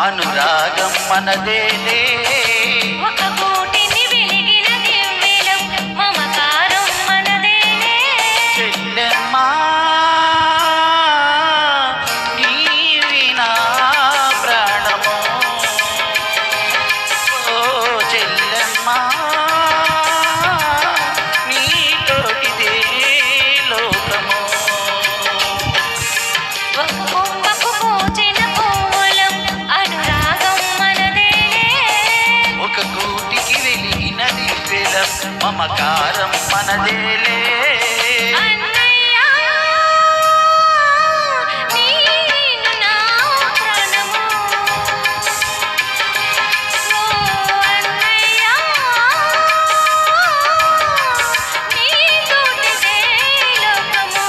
అనురాగం మనదేలే. ఒక కోటిని వెలిగిన దివ్వెలం మమకారం మనదేలే. చెల్లెమ్మా నీవి నా ప్రాణము, ఓ చెల్లెమ్మా నీతోటిదే లోకము. ఒక కొమ్మకు పూచిన పువ్వులం అనురాగం మనదేలే. ఒక కూటికి వెలిగిన దివ్వెలం మమకారం మనదేలే. అన్నయ్య నీను నా ప్రాణము, ఓ అన్నయ్య నీతోటిదే లోకము.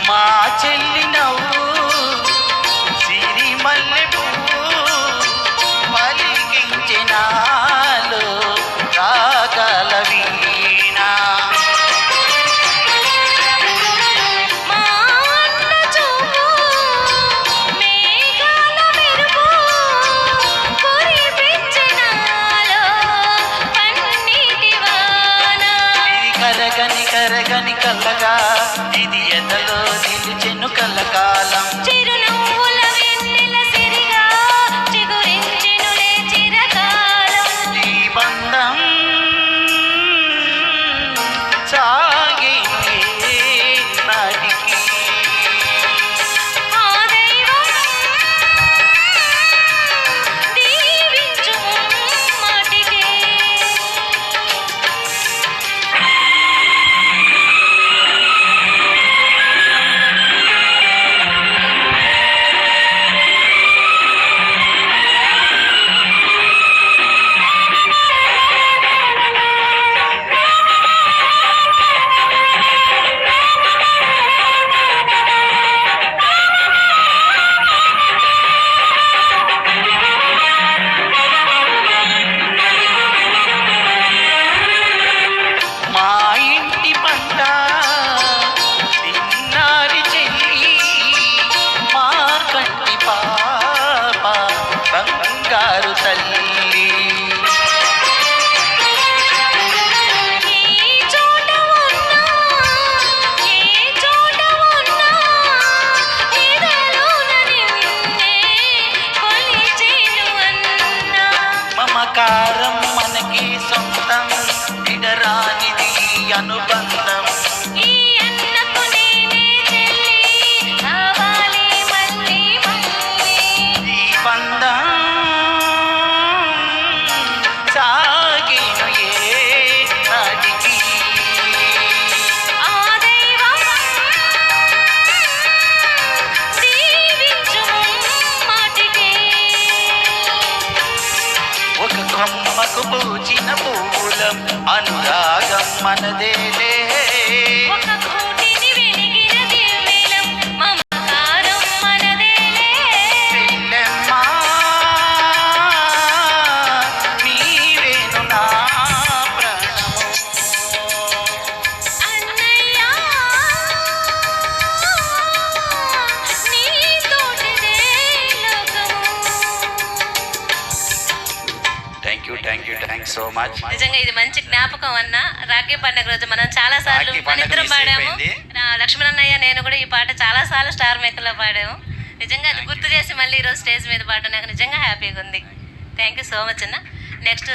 మా చెల్లి నవ్వు సిరిమల్లె పువ్వు పలికించినాలో రాగల వీణ. మా అన్న చూపు మేఘాల మెరుపు కురిపించినాలో కన్నీటి వాన. ఇది కరగని కరగని కలగా, ఇది ఎదలో నిలిచెను కలకాలం. చిరునవ్వుల వెన్నెల సిరిగా చిగురించెనులే చిరకాలం. ఈ బంధం సాగే నాటికి. ఆ దైవం దీవించు మాటికి. మా ఇంటి పంట చిన్నారి చెల్లి, మా కంటి పాప బంగారు తల్లి. ఏ చోట ఉన్నా ఏ చోట ఉన్నా ఎదలోన నిన్నే కొలిచేను అన్నా. మమకారం మనకి సొంతం, విడరానిది అనుబంధం. ఈ అన్నకు నేనే చెల్లి కావాలి మళ్ళీ మళ్ళీ. ఈ బంధం సాగేను ఏ నాటికి. ఆ దైవం దీవించు మాటికి. ఒక కొమ్మకు పూచిన పూలం అనురాగం మనదేలే. ఒక కోటిని వెలిగిన దివ్వెలం మమకారం మనదేలే. చెల్లెమ్మా నీవేను నా ప్రాణము. అన్నయ్య నీతోటిదే లోకము. Thanks so much. నిజంగా ఇది మంచి జ్ఞాపకం అన్న. రాఖీ పండుగ రోజు మనం చాలా సార్లు రాఖీ మన పండుగ ఇద్దరం మిస్ పాడాము. అయిపోయింది. లక్ష్మణన్నయ్య నేను కూడా ఈ పాట చాలా సార్లు స్టార్ మేకర్లో పాడాము. నిజంగా అది గుర్తు చేసి మళ్ళీ ఈరోజు స్టేజ్ మీద పాడడం నాకు నిజంగా హ్యాపీగా ఉంది. థ్యాంక్ యూ సో మచ్ అన్న. నెక్స్ట్